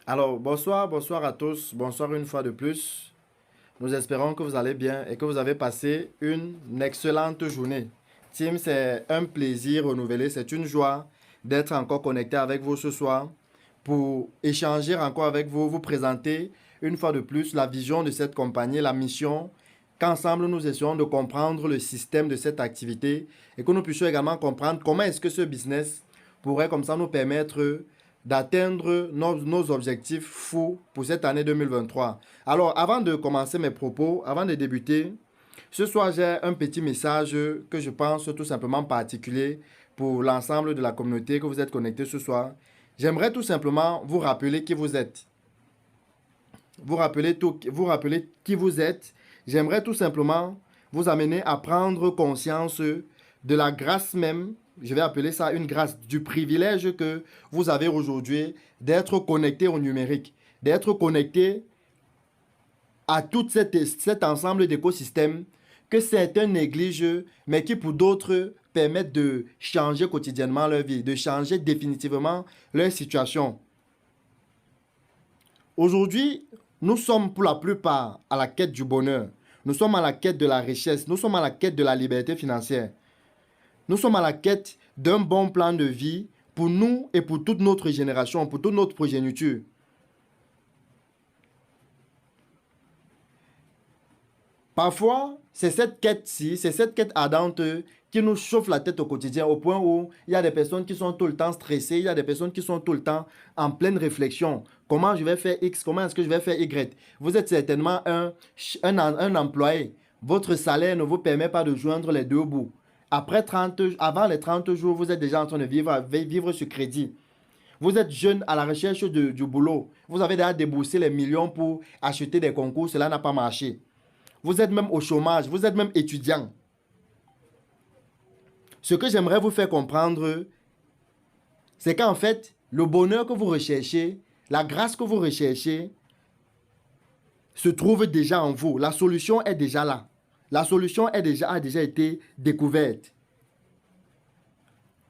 Alors, bonsoir à tous, bonsoir une fois de plus. Nous espérons que vous allez bien et que vous avez passé une excellente journée. Tim, c'est un plaisir renouvelé, c'est une joie d'être encore connecté avec vous ce soir pour échanger encore avec vous, vous présenter une fois de plus la vision de cette compagnie, la mission, qu'ensemble nous essayons de comprendre le système de cette activité et que nous puissions également comprendre comment est-ce que ce business pourrait comme ça nous permettre d'atteindre nos objectifs fous pour cette année 2023. Alors, avant de commencer mes propos, avant de débuter, ce soir, j'ai un petit message que je pense tout simplement particulier pour l'ensemble de la communauté que vous êtes connectés ce soir. J'aimerais tout simplement vous rappeler qui vous êtes. Vous rappeler qui vous êtes. J'aimerais tout simplement vous amener à prendre conscience de la grâce même, je vais appeler ça une grâce, du privilège que vous avez aujourd'hui d'être connecté au numérique, d'être connecté à tout cet ensemble d'écosystèmes que certains négligent, mais qui pour d'autres permettent de changer quotidiennement leur vie, de changer définitivement leur situation. Aujourd'hui, nous sommes pour la plupart à la quête du bonheur. Nous sommes à la quête de la richesse. Nous sommes à la quête de la liberté financière. Nous sommes à la quête d'un bon plan de vie pour nous et pour toute notre génération, pour toute notre progéniture. Parfois, c'est cette quête-ci, c'est cette quête ardente qui nous chauffe la tête au quotidien, au point où il y a des personnes qui sont tout le temps stressées, il y a des personnes qui sont tout le temps en pleine réflexion. Comment je vais faire X, comment est-ce que je vais faire Y? Vous êtes certainement un employé. Votre salaire ne vous permet pas de joindre les deux bouts. Avant les 30 jours, vous êtes déjà en train de vivre sur crédit. Vous êtes jeune à la recherche du boulot. Vous avez déjà déboursé les millions pour acheter des concours, cela n'a pas marché. Vous êtes même au chômage, vous êtes même étudiant. Ce que j'aimerais vous faire comprendre, c'est qu'en fait, le bonheur que vous recherchez, la grâce que vous recherchez, se trouve déjà en vous. La solution est déjà là. La solution a déjà été découverte.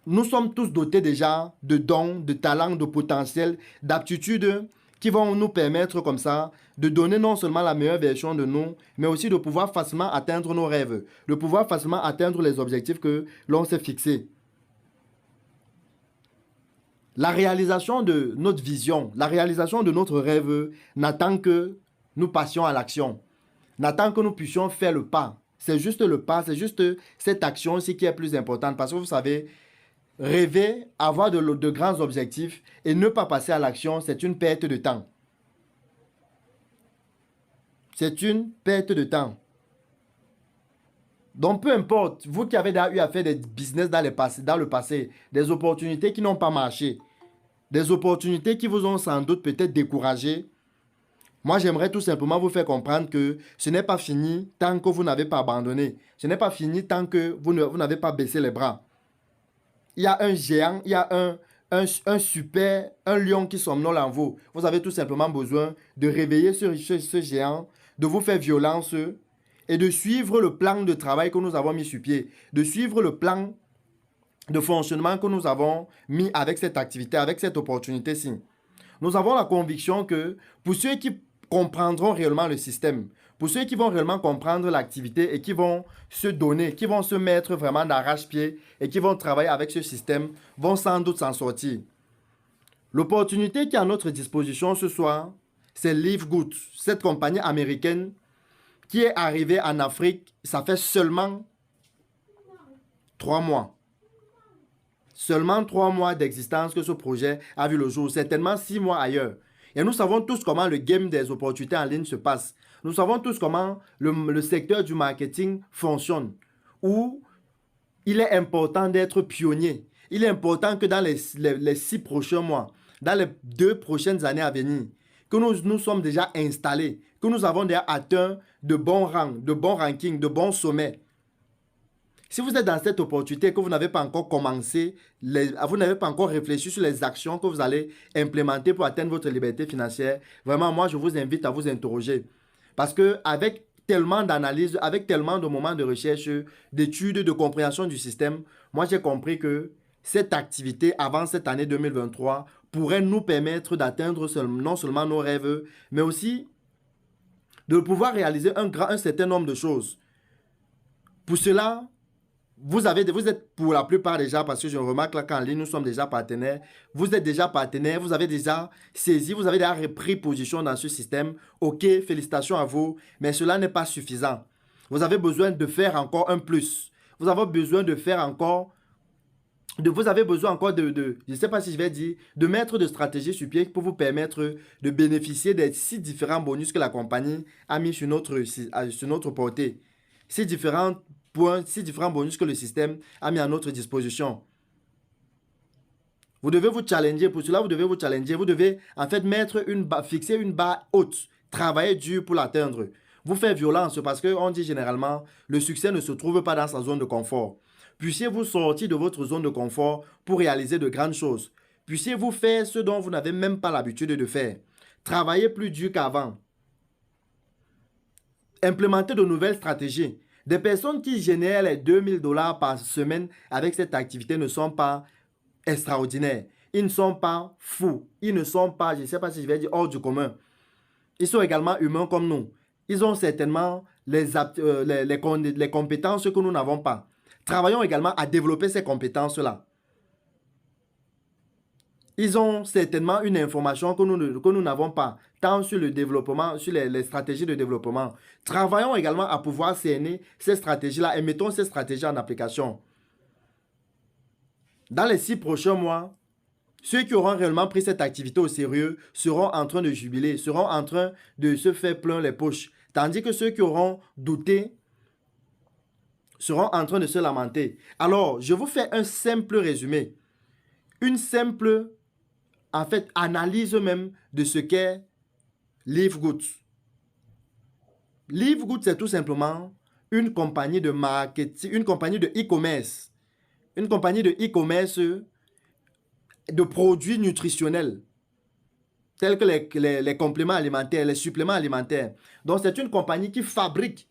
Nous sommes tous dotés déjà de dons, de talents, de potentiel, d'aptitudes qui vont nous permettre comme ça de donner non seulement la meilleure version de nous, mais aussi de pouvoir facilement atteindre nos rêves, de pouvoir facilement atteindre les objectifs que l'on s'est fixés. La réalisation de notre vision, la réalisation de notre rêve n'attend que nous passions à l'action, n'attend que nous puissions faire le pas. C'est juste le pas, c'est juste cette action aussi qui est plus importante parce que vous savez, rêver, avoir de grands objectifs et ne pas passer à l'action, c'est une perte de temps. C'est une perte de temps. Donc, peu importe, vous qui avez déjà eu à faire des business dans le passé, des opportunités qui n'ont pas marché, des opportunités qui vous ont sans doute peut-être découragé, moi, j'aimerais tout simplement vous faire comprendre que ce n'est pas fini tant que vous n'avez pas abandonné. Ce n'est pas fini tant que vous n'avez pas baissé les bras. Il y a un géant, il y a un lion qui somnole en vous. Vous avez tout simplement besoin de réveiller ce géant, de vous faire violence et de suivre le plan de travail que nous avons mis sur pied, de suivre le plan de fonctionnement que nous avons mis avec cette activité, avec cette opportunité-ci. Nous avons la conviction que pour ceux qui comprendront réellement le système, pour ceux qui vont réellement comprendre l'activité et qui vont se donner, qui vont se mettre vraiment d'arrache-pied et qui vont travailler avec ce système, vont sans doute s'en sortir. L'opportunité qui est à notre disposition ce soir, c'est Live Good, cette compagnie américaine qui est arrivée en Afrique, ça fait seulement 3 mois. Seulement 3 mois d'existence que ce projet a vu le jour, certainement 6 mois ailleurs. Et nous savons tous comment le game des opportunités en ligne se passe. Nous savons tous comment le secteur du marketing fonctionne. Où il est important d'être pionnier. Il est important que dans les 6 prochains mois, dans les 2 prochaines années à venir, que nous sommes déjà installés, que nous avons déjà atteint de bons rangs, de bons rankings, de bons sommets. Si vous êtes dans cette opportunité, que vous n'avez pas encore commencé, vous n'avez pas encore réfléchi sur les actions que vous allez implémenter pour atteindre votre liberté financière, vraiment, moi, je vous invite à vous interroger. Parce qu'avec tellement d'analyses, avec tellement de moments de recherche, d'études, de compréhension du système, moi, j'ai compris que cette activité, avant cette année 2023, pourrait nous permettre d'atteindre non seulement nos rêves, mais aussi de pouvoir réaliser un certain nombre de choses. Pour cela, vous êtes pour la plupart déjà, parce que je remarque là qu'en ligne, nous sommes déjà partenaires. Vous êtes déjà partenaires, vous avez déjà saisi, vous avez déjà pris position dans ce système. Ok, félicitations à vous, mais cela n'est pas suffisant. Vous avez besoin de faire encore un plus. Vous avez besoin de faire encore, vous avez besoin encore je ne sais pas si je vais dire, de mettre de stratégies sur pied pour vous permettre de bénéficier des 6 différents bonus que la compagnie a mis sur notre portée. 6 différents points, 6 différents bonus que le système a mis à notre disposition. Vous devez vous challenger. Pour cela, vous devez vous challenger. Vous devez en fait fixer une barre haute. Travailler dur pour l'atteindre. Vous faire violence parce qu'on dit généralement, le succès ne se trouve pas dans sa zone de confort. Puissiez-vous sortir de votre zone de confort pour réaliser de grandes choses. Puissiez-vous faire ce dont vous n'avez même pas l'habitude de faire. Travailler plus dur qu'avant. Implémenter de nouvelles stratégies. Des personnes qui génèrent les 2000 $ par semaine avec cette activité ne sont pas extraordinaires. Ils ne sont pas fous. Ils ne sont pas, je ne sais pas si je vais dire, hors du commun. Ils sont également humains comme nous. Ils ont certainement les compétences que nous n'avons pas. Travaillons également à développer ces compétences-là. Ils ont certainement une information que nous n'avons pas, tant sur le développement, sur les stratégies de développement. Travaillons également à pouvoir cerner ces stratégies-là et mettons ces stratégies en application. Dans les 6 prochains mois, ceux qui auront réellement pris cette activité au sérieux seront en train de jubiler, seront en train de se faire plein les poches. Tandis que ceux qui auront douté seront en train de se lamenter. Alors, je vous fais un simple résumé. Une simple, en fait, analyse même de ce qu'est Livegood. Livegood, c'est tout simplement une compagnie de marketing, une compagnie de e-commerce. Une compagnie de e-commerce de produits nutritionnels, tels que les compléments alimentaires, les suppléments alimentaires. Donc, c'est une compagnie qui fabrique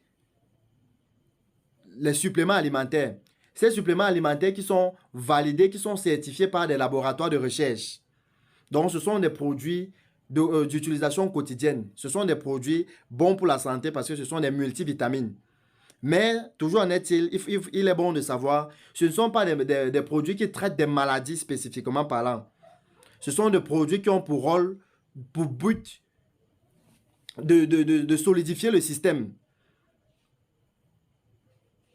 les suppléments alimentaires. Ces suppléments alimentaires qui sont validés, qui sont certifiés par des laboratoires de recherche. Donc, ce sont des produits d'utilisation quotidienne. Ce sont des produits bons pour la santé parce que ce sont des multivitamines. Mais, toujours en est-il, il est bon de savoir, ce ne sont pas des produits qui traitent des maladies spécifiquement parlant. Ce sont des produits qui ont pour rôle, pour but, de solidifier le système.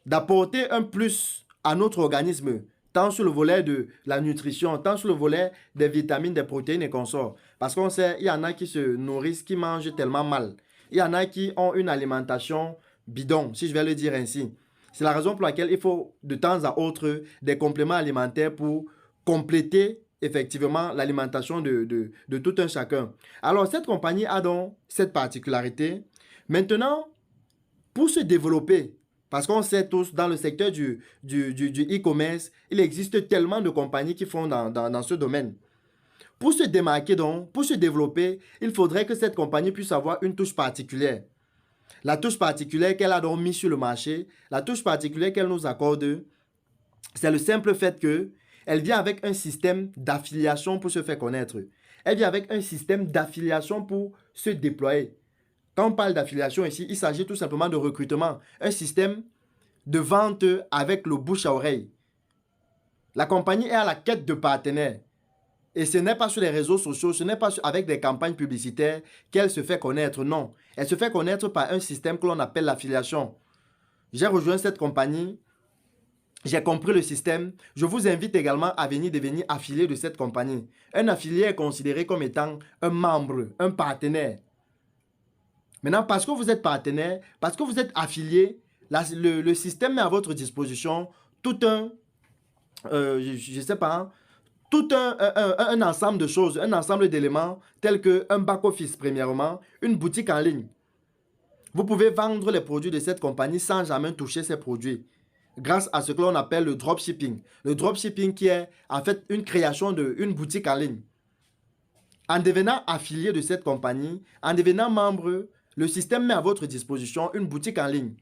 D'apporter un plus à notre organisme, tant sur le volet de la nutrition, tant sur le volet des vitamines, des protéines et consorts. Parce qu'on sait, il y en a qui se nourrissent, qui mangent tellement mal. Il y en a qui ont une alimentation bidon, si je vais le dire ainsi. C'est la raison pour laquelle il faut de temps à autre des compléments alimentaires pour compléter effectivement l'alimentation de tout un chacun. Alors, cette compagnie a donc cette particularité. Maintenant, pour se développer, parce qu'on sait tous, dans le secteur du e-commerce, il existe tellement de compagnies qui font dans ce domaine. Pour se démarquer donc, pour se développer, il faudrait que cette compagnie puisse avoir une touche particulière. La touche particulière qu'elle a donc mise sur le marché, la touche particulière qu'elle nous accorde, c'est le simple fait qu'elle vient avec un système d'affiliation pour se faire connaître. Elle vient avec un système d'affiliation pour se déployer. Quand on parle d'affiliation ici, il s'agit tout simplement de recrutement. Un système de vente avec le bouche à oreille. La compagnie est à la quête de partenaires. Et ce n'est pas sur les réseaux sociaux, ce n'est pas avec des campagnes publicitaires qu'elle se fait connaître, non. Elle se fait connaître par un système que l'on appelle l'affiliation. J'ai rejoint cette compagnie, j'ai compris le système. Je vous invite également à devenir affilié de cette compagnie. Un affilié est considéré comme étant un membre, un partenaire. Maintenant, parce que vous êtes partenaire, parce que vous êtes affilié, le système met à votre disposition tout un, je ne sais pas, tout un ensemble de choses, un ensemble d'éléments tels qu'un back-office premièrement, une boutique en ligne. Vous pouvez vendre les produits de cette compagnie sans jamais toucher ces produits grâce à ce que l'on appelle le dropshipping. Le dropshipping qui est en fait une création d'une boutique en ligne. En devenant affilié de cette compagnie, en devenant membre, le système met à votre disposition une boutique en ligne.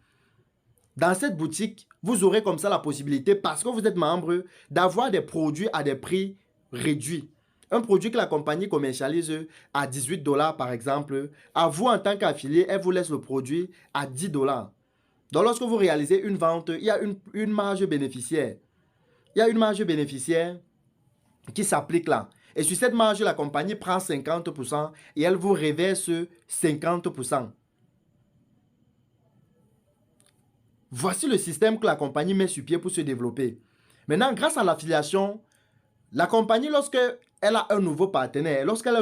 Dans cette boutique, vous aurez comme ça la possibilité, parce que vous êtes membre, d'avoir des produits à des prix réduits. Un produit que la compagnie commercialise à 18 dollars par exemple, à vous en tant qu'affilié, elle vous laisse le produit à 10 dollars. Donc lorsque vous réalisez une vente, il y a une marge bénéficiaire. Il y a une marge bénéficiaire qui s'applique là. Et sur cette marge, la compagnie prend 50% et elle vous reverse 50%. Voici le système que la compagnie met sur pied pour se développer. Maintenant, grâce à l'affiliation, la compagnie, lorsqu'elle a un nouveau partenaire, lorsqu'elle a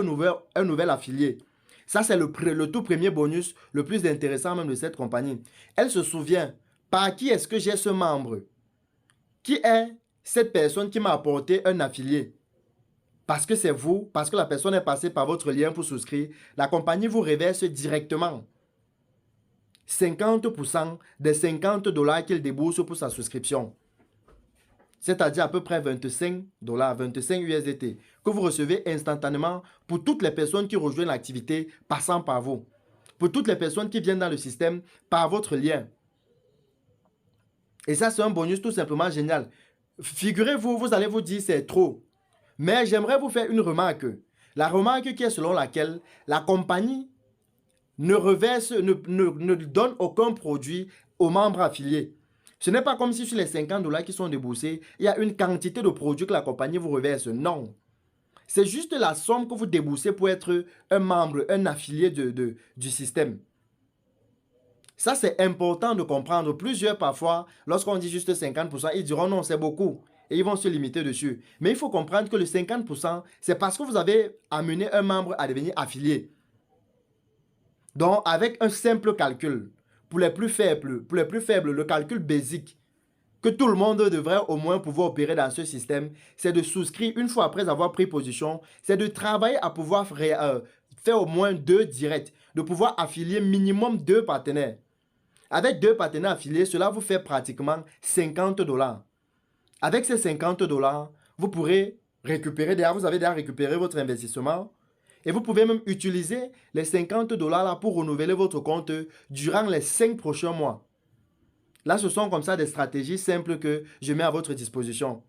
un nouvel affilié, ça c'est le tout premier bonus, le plus intéressant même de cette compagnie. Elle se souvient, par qui est-ce que j'ai ce membre? Qui est cette personne qui m'a apporté un affilié? Parce que c'est vous, parce que la personne est passée par votre lien pour souscrire, la compagnie vous reverse directement 50% des 50 dollars qu'il débourse pour sa souscription. C'est-à-dire à peu près 25 dollars, 25 USDT, que vous recevez instantanément pour toutes les personnes qui rejoignent l'activité passant par vous. Pour toutes les personnes qui viennent dans le système par votre lien. Et ça, c'est un bonus tout simplement génial. Figurez-vous, vous allez vous dire c'est trop. Mais j'aimerais vous faire une remarque. La remarque qui est selon laquelle la compagnie ne donne aucun produit aux membres affiliés. Ce n'est pas comme si sur les 50 dollars qui sont déboursés, il y a une quantité de produits que la compagnie vous reverse. Non. C'est juste la somme que vous déboursez pour être un membre, un affilié du système. Ça, c'est important de comprendre. Plusieurs, parfois, lorsqu'on dit juste 50%, ils diront non, c'est beaucoup. Et ils vont se limiter dessus. Mais il faut comprendre que le 50%, c'est parce que vous avez amené un membre à devenir affilié. Donc, avec un simple calcul, pour les plus faibles, le calcul basique que tout le monde devrait au moins pouvoir opérer dans ce système, c'est de souscrire une fois après avoir pris position, c'est de travailler à pouvoir faire au moins 2 directs, de pouvoir affilier minimum 2 partenaires. Avec 2 partenaires affiliés, cela vous fait pratiquement 50 dollars. Avec ces 50 dollars, vous pourrez récupérer, vous avez déjà récupéré votre investissement. Et vous pouvez même utiliser les 50 dollars là pour renouveler votre compte durant les 5 prochains mois. Là, ce sont comme ça des stratégies simples que je mets à votre disposition.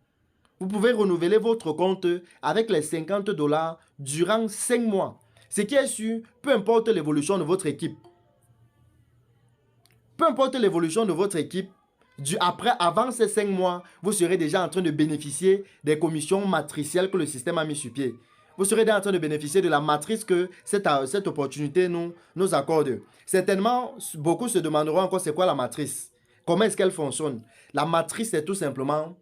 Vous pouvez renouveler votre compte avec les 50 dollars durant 5 mois. Ce qui est sûr, peu importe l'évolution de votre équipe. Peu importe l'évolution de votre équipe, avant ces 5 mois, vous serez déjà en train de bénéficier des commissions matricielles que le système a mis sur pied. Vous serez déjà en train de bénéficier de la matrice que cette opportunité nous accorde. Certainement, beaucoup se demanderont encore c'est quoi la matrice. Comment est-ce qu'elle fonctionne? La matrice, c'est tout simplement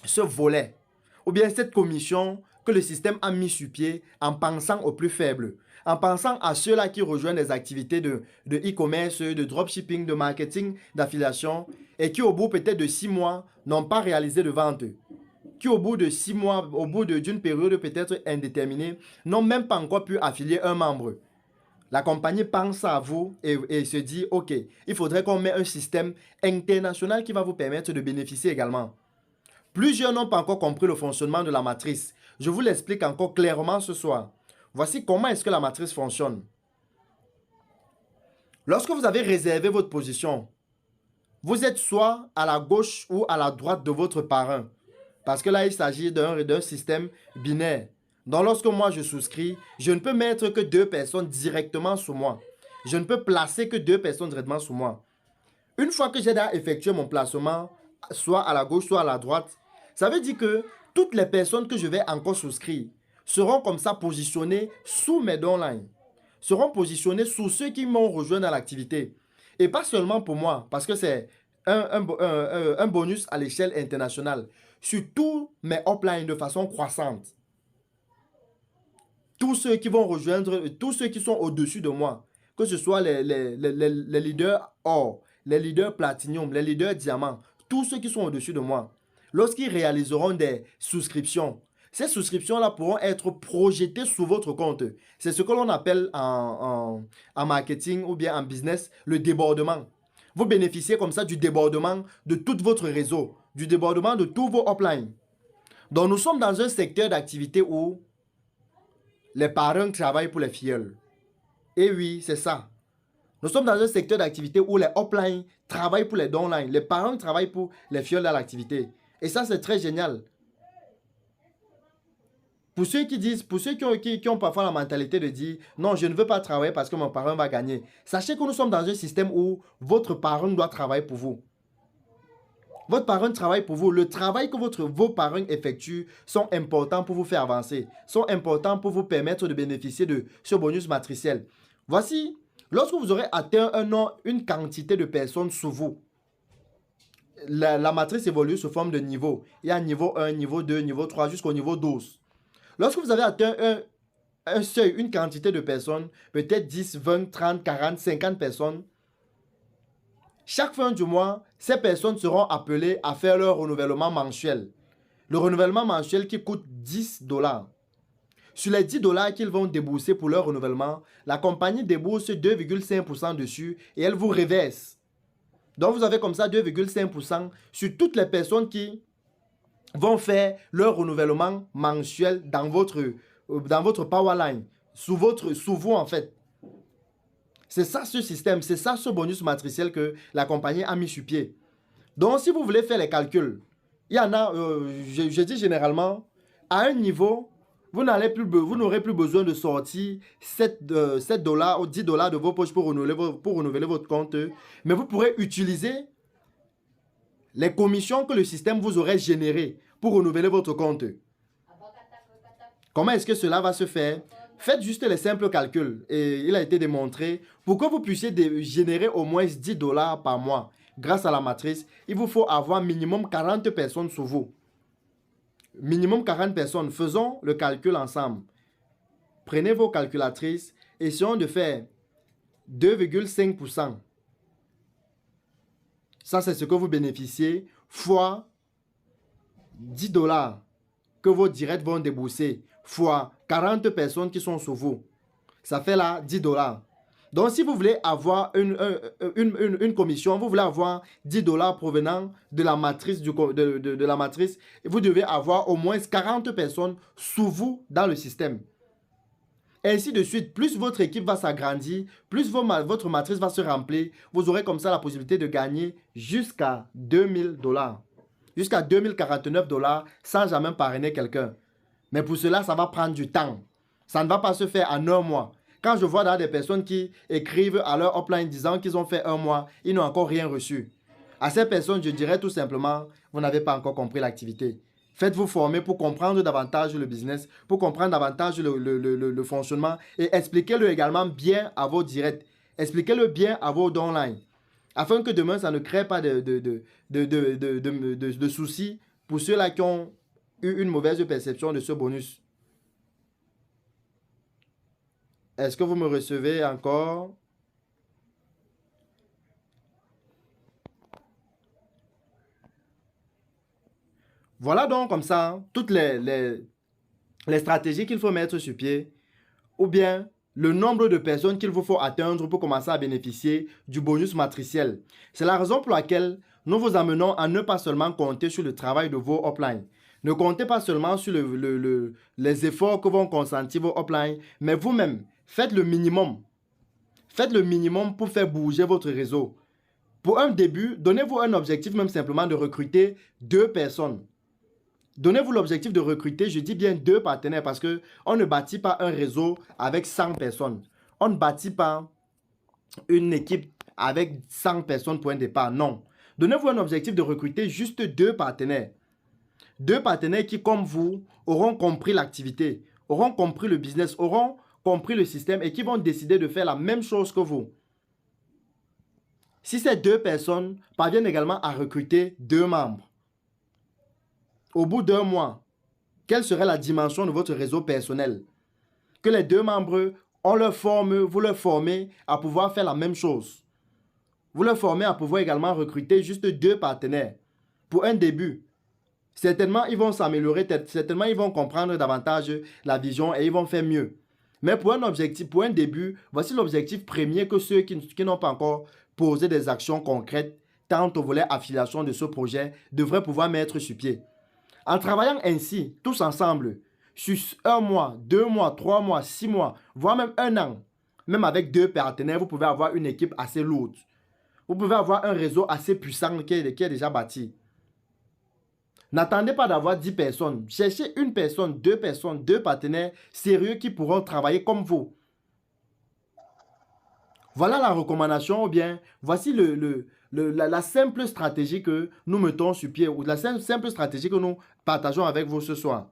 ce volet ou bien cette commission que le système a mis sur pied en pensant aux plus faibles, en pensant à ceux-là qui rejoignent des activités de e-commerce, de dropshipping, de marketing, d'affiliation et qui au bout peut-être de 6 mois n'ont pas réalisé de vente, qui au bout de 6 mois, au bout d'une période peut-être indéterminée, n'ont même pas encore pu affilier un membre. La compagnie pense à vous et se dit, ok, il faudrait qu'on mette un système international qui va vous permettre de bénéficier également. Plusieurs n'ont pas encore compris le fonctionnement de la matrice. Je vous l'explique encore clairement ce soir. Voici comment est-ce que la matrice fonctionne. Lorsque vous avez réservé votre position, vous êtes soit à la gauche ou à la droite de votre parrain. Parce que là, il s'agit d'un système binaire. Donc, lorsque moi je souscris, je ne peux mettre que 2 personnes directement sous moi. Je ne peux placer que 2 personnes directement sous moi. Une fois que j'ai déjà effectué mon placement, soit à la gauche, soit à la droite, ça veut dire que toutes les personnes que je vais encore souscrire seront comme ça positionnées sous mes downlines. Seront positionnées sous ceux qui m'ont rejoint dans l'activité. Et pas seulement pour moi, parce que c'est un bonus à l'échelle internationale. Sur tous mes uplines de façon croissante. Tous ceux qui vont rejoindre, tous ceux qui sont au-dessus de moi, que ce soit les leaders or, les leaders platinum, les leaders diamant, tous ceux qui sont au-dessus de moi, lorsqu'ils réaliseront des souscriptions, ces souscriptions-là pourront être projetées sur votre compte. C'est ce que l'on appelle en marketing ou bien en business le débordement. Vous bénéficiez comme ça du débordement de tout votre réseau, du débordement de tous vos uplines. Donc nous sommes dans un secteur d'activité où les parents travaillent pour les filleuls. Et oui, c'est ça. Nous sommes dans un secteur d'activité où les uplines travaillent pour les downlines. Les parents travaillent pour les filleuls dans l'activité. Et ça, c'est très génial. Pour ceux qui disent, pour ceux qui ont parfois la mentalité de dire non, je ne veux pas travailler parce que mon parent va gagner. Sachez que nous sommes dans un système où votre parent doit travailler pour vous. Votre parent travaille pour vous. Le travail que vos parents effectuent sont importants pour vous faire avancer, sont importants pour vous permettre de bénéficier de ce bonus matriciel. Voici, lorsque vous aurez atteint une quantité de personnes sous vous, la matrice évolue sous forme de niveaux. Il y a niveau 1, niveau 2, niveau 3, jusqu'au niveau 12. Lorsque vous avez atteint un seuil, une quantité de personnes, peut-être 10, 20, 30, 40, 50 personnes, chaque fin du mois, ces personnes seront appelées à faire leur renouvellement mensuel. Le renouvellement mensuel qui coûte 10 $. Sur les 10 $ qu'ils vont débourser pour leur renouvellement, la compagnie débourse 2,5% dessus et elle vous reverse. Donc vous avez comme ça 2,5% sur toutes les personnes qui vont faire leur renouvellement mensuel dans votre powerline, sous vous en fait. C'est ça ce système, c'est ça ce bonus matriciel que la compagnie a mis sur pied. Donc si vous voulez faire les calculs, il y en a, je dis généralement, à un niveau, vous n'aurez plus besoin de sortir 7 $ ou 10 $ de vos poches pour renouveler votre compte, mais vous pourrez utiliser les commissions que le système vous aurait générées pour renouveler votre compte. Comment est-ce que cela va se faire? Faites juste les simples calculs et il a été démontré pour que vous puissiez générer au moins 10 $ par mois grâce à la matrice, il vous faut avoir minimum 40 personnes sous vous. Minimum 40 personnes. Faisons le calcul ensemble. Prenez vos calculatrices, essayons de faire 2,5%. Ça, c'est ce que vous bénéficiez fois 10 $ que vos directs vont débourser fois 40 personnes qui sont sous vous. Ça fait là 10 $. Donc, si vous voulez avoir une commission, vous voulez avoir 10 $ provenant de la matrice, de la matrice, vous devez avoir au moins 40 personnes sous vous dans le système. Ainsi de suite, plus votre équipe va s'agrandir, plus votre matrice va se remplir, vous aurez comme ça la possibilité de gagner jusqu'à 2000 $. Jusqu'à 2049 $ sans jamais parrainer quelqu'un. Mais pour cela, ça va prendre du temps. Ça ne va pas se faire en un mois. Quand je vois des personnes qui écrivent à leur upline disant qu'ils ont fait un mois, ils n'ont encore rien reçu. À ces personnes, je dirais tout simplement, vous n'avez pas encore compris l'activité. Faites-vous former pour comprendre davantage le business, pour comprendre davantage le fonctionnement et expliquez-le également bien à vos directs. Expliquez-le bien à vos downlines. Afin que demain, ça ne crée pas de soucis pour ceux-là qui ont eu une mauvaise perception de ce bonus. Est-ce que vous me recevez encore? Voilà donc comme ça toutes les stratégies qu'il faut mettre sur pied ou bien le nombre de personnes qu'il vous faut atteindre pour commencer à bénéficier du bonus matriciel. C'est la raison pour laquelle nous vous amenons à ne pas seulement compter sur le travail de vos uplines. Ne comptez pas seulement sur les efforts que vont consentir vos uplines, mais vous-même, faites le minimum. Faites le minimum pour faire bouger votre réseau. Pour un début, donnez-vous un objectif même simplement de recruter 2 personnes. Donnez-vous l'objectif de recruter, je dis bien 2 partenaires parce qu'on ne bâtit pas un réseau avec 100 personnes. On ne bâtit pas une équipe avec 100 personnes pour un départ, non. Donnez-vous un objectif de recruter juste 2 partenaires. 2 partenaires qui, comme vous, auront compris l'activité, auront compris le business, auront compris le système et qui vont décider de faire la même chose que vous. Si ces 2 personnes parviennent également à recruter 2 membres, au bout d'1 mois, quelle serait la dimension de votre réseau personnel? Que les 2 membres, on leur forme, vous leur formez à pouvoir faire la même chose. Vous leur formez à pouvoir également recruter juste 2 partenaires pour un début. Certainement, ils vont s'améliorer, certainement, ils vont comprendre davantage la vision et ils vont faire mieux. Mais pour un objectif, pour un début, voici l'objectif premier que ceux qui n'ont pas encore posé des actions concrètes, tant au volet affiliation de ce projet, devraient pouvoir mettre sur pied. En travaillant ainsi, tous ensemble, sur 1 mois, 2 mois, 3 mois, 6 mois, voire même 1 an, même avec 2 partenaires, vous pouvez avoir une équipe assez lourde. Vous pouvez avoir un réseau assez puissant qui est déjà bâti. N'attendez pas d'avoir 10 personnes. Cherchez une personne, deux partenaires sérieux qui pourront travailler comme vous. Voilà la recommandation ou bien voici la simple stratégie que nous mettons sur pied ou la simple stratégie que nous partageons avec vous ce soir.